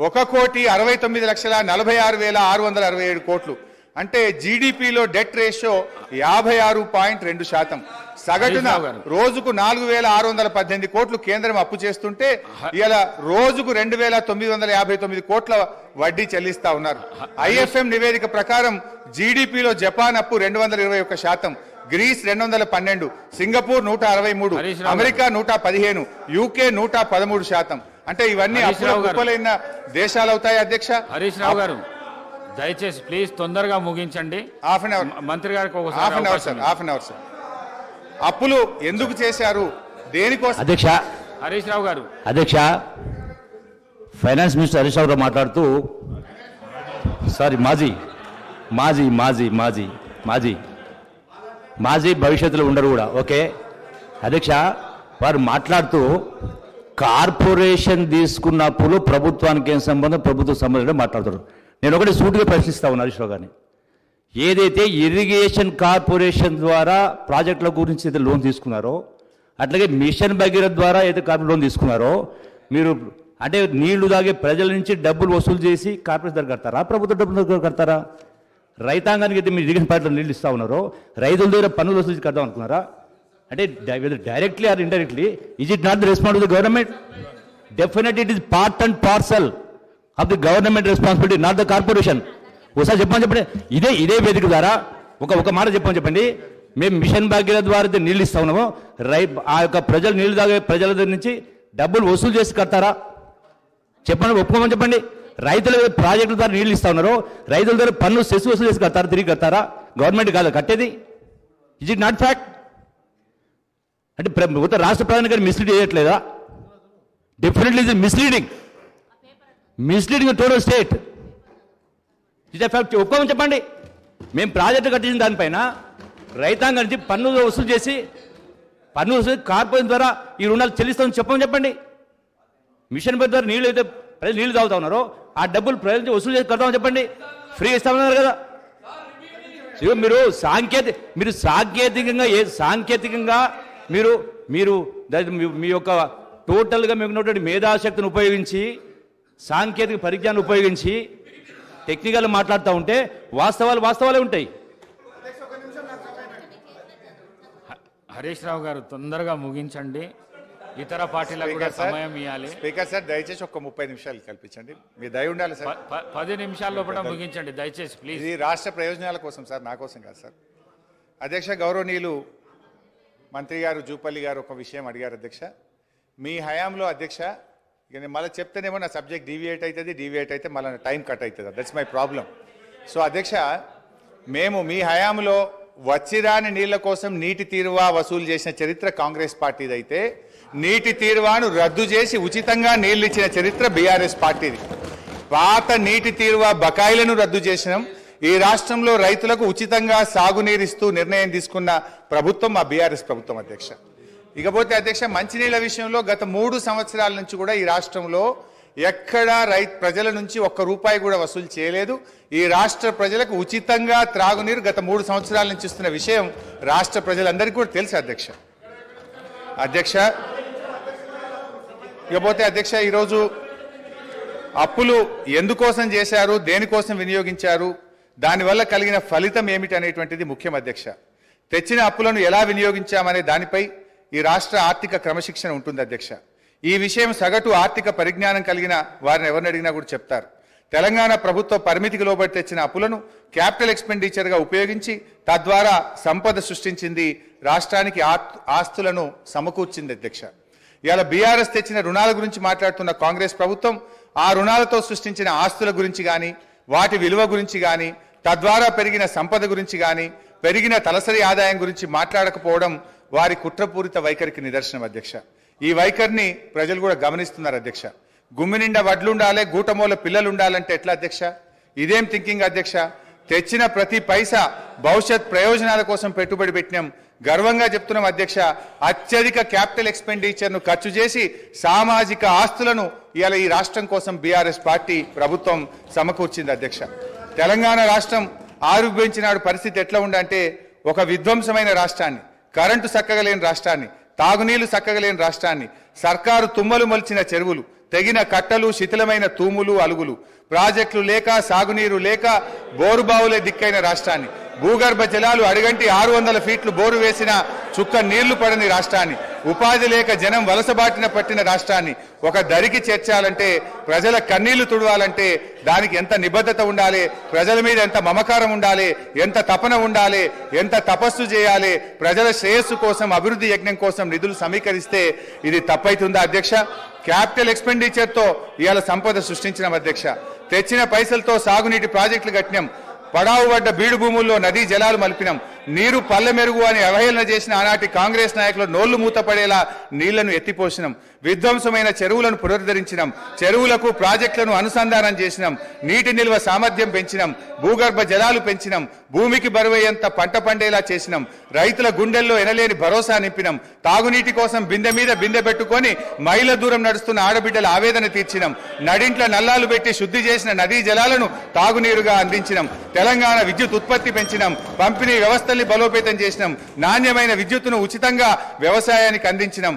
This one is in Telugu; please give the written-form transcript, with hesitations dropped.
1,69,46,667 కోట్లు అంటే జీడీపీలో డెట్ రేషియో 56.2%. సగటున రోజుకు 4,618 కోట్లు కేంద్రం అప్పు చేస్తుంటే ఇలా రోజుకు 2,959 కోట్ల వడ్డీ చెల్లిస్తా ఉన్నారు. ఐఎఫ్ఎం నివేదిక ప్రకారం జీడీపీలో జపాన్ అప్పు 221%, గ్రీస్ 212, సింగపూర్ 163, అమెరికా 115, యూకే 113%. అంటే ఇవన్నీ అప్పులైన దేశాలు అవుతాయి అధ్యక్ష. హరీష్ రావు గారు దయచేసి ప్లీజ్ తొందరగా ముగించండి. హాఫ్ అన్ అవర్ మంత్రి గారికి హాఫ్ అన్ అవర్ సార్. అప్పులు ఎందుకు చేశారు, దేనికోసం? అధ్యక్ష హరీష్ రావు గారు. అధ్యక్ష ఫైనాన్స్ మినిస్టర్ హరీష్ రావు గారు మాట్లాడుతూ సారీ మాజీ మాజీ మాజీ మాజీ మాజీ మాజీ భవిష్యత్తులో ఉండరు కూడా. ఓకే అధ్యక్ష, వారు మాట్లాడుతూ కార్పొరేషన్ తీసుకున్న అప్పులు ప్రభుత్వానికి ఏం సంబంధం, ప్రభుత్వ సంబంధం మాట్లాడుతారు. నేను ఒకటి సూటిగా ప్రశ్నిస్తా ఉన్నాను హరీష్ రావు గారిని. ఏదైతే ఇరిగేషన్ కార్పొరేషన్ ద్వారా ప్రాజెక్టుల గురించి అయితే లోన్ తీసుకున్నారో, అట్లాగే మిషన్ భగీరథ ద్వారా అయితే కార్పొరేట్ లోన్ తీసుకున్నారో, మీరు అంటే నీళ్లు తాగే ప్రజల నుంచి డబ్బులు వసూలు చేసి కార్పొరేషన్ దగ్గర కడతారా, ప్రభుత్వ డబ్బుల దగ్గర కడతారా? రైతాంగానికి అయితే మీరు ఇరిగేషన్ పార్టీలో నీళ్ళు ఇస్తా ఉన్నారో, రైతుల దగ్గర పన్నులు వసూలు చేసి కడదాం అనుకున్నారా? అంటే directly or indirectly is it not the responsibility of the government? Definitely it is part and parcel of the government responsibility, not the corporation. ఒకసారి చెప్పండి. ఇదే వేదిక ద్వారా ఒక మాట చెప్పండి. మేము మిషన్ భాగీరథ ద్వారా నీళ్ళు ఇస్తా ఉన్నాము, ఆ యొక్క ప్రజలు నీళ్లు తాగే ప్రజల దగ్గర నుంచి డబ్బులు వసూలు చేసి కడతారా? చెప్పండి, ఒప్పుకోమని చెప్పండి. రైతుల ప్రాజెక్టుల ద్వారా నీళ్ళు ఇస్తా ఉన్నారు, రైతుల దగ్గర పన్ను సెస్ వసూలు చేసి కడతారా? తిరిగి కడతారా? గవర్నమెంట్ కాదు కట్టేది. Is it not fact? అంటే రాష్ట్ర ప్రధాని గారు మిస్లీడ్ చేయట్లేదా? Definitely is misleading total state. It fact, ఒప్పుకోమని చెప్పండి. మేము ప్రాజెక్టు కట్టించిన దానిపైన రైతాంగం నుంచి పన్ను వసూలు చేసి కార్పొరేషన్ ద్వారా ఈ రుణాలు చెల్లిస్తామని చెప్పండి. మిషన్ ద్వారా నీళ్ళు అయితే ప్రజలు నీళ్లు తాగుతా ఉన్నారో ఆ డబ్బులు ప్రజల నుంచి వసూలు చేసి కడతామని చెప్పండి. ఫ్రీ ఇస్తామన్నారు కదా. మీరు సాంకేతికంగా మీరు మీ యొక్క టోటల్గా మీకు ఉన్నటువంటి మేధాశక్తిని ఉపయోగించి, సాంకేతిక పరిజ్ఞానం ఉపయోగించి టెక్నికల్ మాట్లాడుతూ ఉంటే వాస్తవాలే ఉంటాయి. హరీష్ రావు గారు తొందరగా ముగించండి, ఇతర పార్టీలకు కూడా సమయం ఇవ్వాలి. స్పీకర్ సార్ దయచేసి ఒక 30 నిమిషాలు కల్పించండి, మీ దయ ఉండాలి సార్. 10 నిమిషాల లోపల ముగించండి దయచేసి ప్లీజ్. ఇది రాష్ట్ర ప్రయోజనాల కోసం సార్, నా కోసం కాదు సార్. అధ్యక్ష గౌరవనీయులు మంత్రి గారు జూపల్లి గారు ఒక విషయం అడిగారు అధ్యక్ష. మీ హయాంలో అధ్యక్ష, ఇక నేను మళ్ళీ చెప్తేనేమో నా సబ్జెక్ట్ డీవియేట్ అయితే మళ్ళీ టైం కట్ అవుతుంది. That's my problem. సో అధ్యక్ష, మేము మీ హయాంలో వచ్చిరాని నీళ్ల కోసం నీటి తీరువా వసూలు చేసిన చరిత్ర కాంగ్రెస్ పార్టీది అయితే, నీటి తీరువాను రద్దు చేసి ఉచితంగా నీళ్లు ఇచ్చిన చరిత్ర బీఆర్ఎస్ పార్టీది. పాత నీటి తీరువా బకాయిలను రద్దు చేసినాం. ఈ రాష్ట్రంలో రైతులకు ఉచితంగా సాగునీరిస్తూ నిర్ణయం తీసుకున్న ప్రభుత్వం మా బీఆర్ఎస్ ప్రభుత్వం అధ్యక్ష. ఇకపోతే అధ్యక్ష, మంచినీళ్ల విషయంలో గత 3 సంవత్సరాల నుంచి కూడా ఈ రాష్ట్రంలో ఎక్కడా ప్రజల నుంచి ఒక్క రూపాయి కూడా వసూలు చేయలేదు. ఈ రాష్ట్ర ప్రజలకు ఉచితంగా త్రాగునీరు గత 3 సంవత్సరాల నుంచి ఇస్తున్న విషయం రాష్ట్ర ప్రజలందరికీ కూడా తెలుసు అధ్యక్ష. ఇకపోతే అధ్యక్ష, ఈరోజు అప్పులు ఎందుకోసం చేశారు, దేనికోసం వినియోగించారు, దానివల్ల కలిగిన ఫలితం ఏమిటి అనేటువంటిది ముఖ్యం అధ్యక్ష. తెచ్చిన అప్పులను ఎలా వినియోగించామనే దానిపై ఈ రాష్ట్ర ఆర్థిక క్రమశిక్షణ ఉంటుంది అధ్యక్ష. ఈ విషయం సగటు ఆర్థిక పరిజ్ఞానం కలిగిన వారిని ఎవరిని అడిగినా కూడా చెప్తారు. తెలంగాణ ప్రభుత్వ పరిమితికి లోబడి తెచ్చిన అప్పులను క్యాపిటల్ ఎక్స్పెండిచర్గా ఉపయోగించి తద్వారా సంపద సృష్టించింది, రాష్ట్రానికి ఆస్తులను సమకూర్చింది అధ్యక్ష. ఇవాళ బీఆర్ఎస్ తెచ్చిన రుణాల గురించి మాట్లాడుతున్న కాంగ్రెస్ ప్రభుత్వం ఆ రుణాలతో సృష్టించిన ఆస్తుల గురించి కానీ, వాటి విలువ గురించి కానీ, తద్వారా పెరిగిన సంపద గురించి కానీ, పెరిగిన తలసరి ఆదాయం గురించి మాట్లాడకపోవడం వారి కుట్రపూరిత వైఖరికి నిదర్శనం అధ్యక్ష. ఈ వైఖరిని ప్రజలు కూడా గమనిస్తున్నారు అధ్యక్ష. గుమ్మి నిండా వడ్లుండాలి, గూటమూల పిల్లలు ఉండాలంటే ఎట్లా అధ్యక్ష? ఇదేం థింకింగ్ అధ్యక్ష? తెచ్చిన ప్రతి పైసా భవిష్యత్ ప్రయోజనాల కోసం పెట్టుబడి పెట్టినాం. గర్వంగా చెప్తున్నాం అధ్యక్ష. అత్యధిక క్యాపిటల్ ఎక్స్పెండిచర్ను ఖర్చు చేసి సామాజిక ఆస్తులను ఇవాళ ఈ రాష్ట్రం కోసం బీఆర్ఎస్ పార్టీ ప్రభుత్వం సమకూర్చింది అధ్యక్ష. తెలంగాణ రాష్ట్రం ఆరోగ్యించినాడు పరిస్థితి ఎట్లా ఉందంటే, ఒక విధ్వంసమైన రాష్ట్రాన్ని, కరెంటు చక్కగా లేని రాష్ట్రాన్ని, తాగునీళ్లు చక్కగా లేని రాష్ట్రాన్ని, సర్కారు తుమ్మలు మొలిచిన చెరువులు, తెగిన కట్టలు, శిథిలమైన తూములు, అలుగులు, ప్రాజెక్టులు లేక, సాగునీరు లేక, బోరుబావులే దిక్కైన రాష్ట్రాన్ని, భూగర్భ జలాలు అడిగంటి 600 ఫీట్లు బోరు వేసిన చుక్క నీళ్లు పడని రాష్ట్రాన్ని, ఉపాధి లేక జనం వలసబాటిన పట్టిన రాష్ట్రాన్ని ఒక దరికి చేర్చాలంటే, ప్రజల కన్నీళ్లు తుడవాలంటే దానికి ఎంత నిబద్ధత ఉండాలి, ప్రజల మీద ఎంత మమకారం ఉండాలి, ఎంత తపన ఉండాలి, ఎంత తపస్సు చేయాలి, ప్రజల శ్రేయస్సు కోసం, అభివృద్ధి యజ్ఞం కోసం నిధులు సమీకరిస్తే ఇది తప్పైతుందా అధ్యక్ష? క్యాపిటల్ ఎక్స్పెండిచర్తో ఇవాళ సంపద సృష్టించిన అధ్యక్ష. తెచ్చిన పైసలతో సాగునీటి ప్రాజెక్టులు కట్టినాం, పడావు పడ్డ బీడు భూముల్లో నదీ జలాలు మలిపినాం, నీరు పల్లె మెరుగు అని అవహేళన చేసిన ఆనాటి కాంగ్రెస్ నాయకులు నోళ్లు మూతపడేలా నీళ్లను ఎత్తిపోసినాం, విధ్వంసమైన చెరువులను పునరుద్ధరించినాం, చెరువులకు ప్రాజెక్టులను అనుసంధానం చేసినాం, నీటి నిల్వ సామర్థ్యం పెంచినాం, భూగర్భ జలాలు పెంచినాం, భూమికి బరువయ్యేంత పంట పండేలా చేసినాం, రైతుల గుండెల్లో ఎనలేని భరోసా నింపినాం, తాగునీటి కోసం బిందె మీద బిందె పెట్టుకొని మైళ్ళ దూరం నడుస్తున్న ఆడబిడ్డల ఆవేదన తీర్చినాం, నడింట్ల నల్లాలు పెట్టి శుద్ధి చేసిన నదీ జలాలను తాగునీరుగా అందించినాం, తెలంగాణ విద్యుత్ ఉత్పత్తి పెంచినాం, పంపిణీ వ్యవస్థల్ని బలోపేతం చేసినాం, నాణ్యమైన విద్యుత్తును ఉచితంగా వ్యవసాయానికి అందించినాం,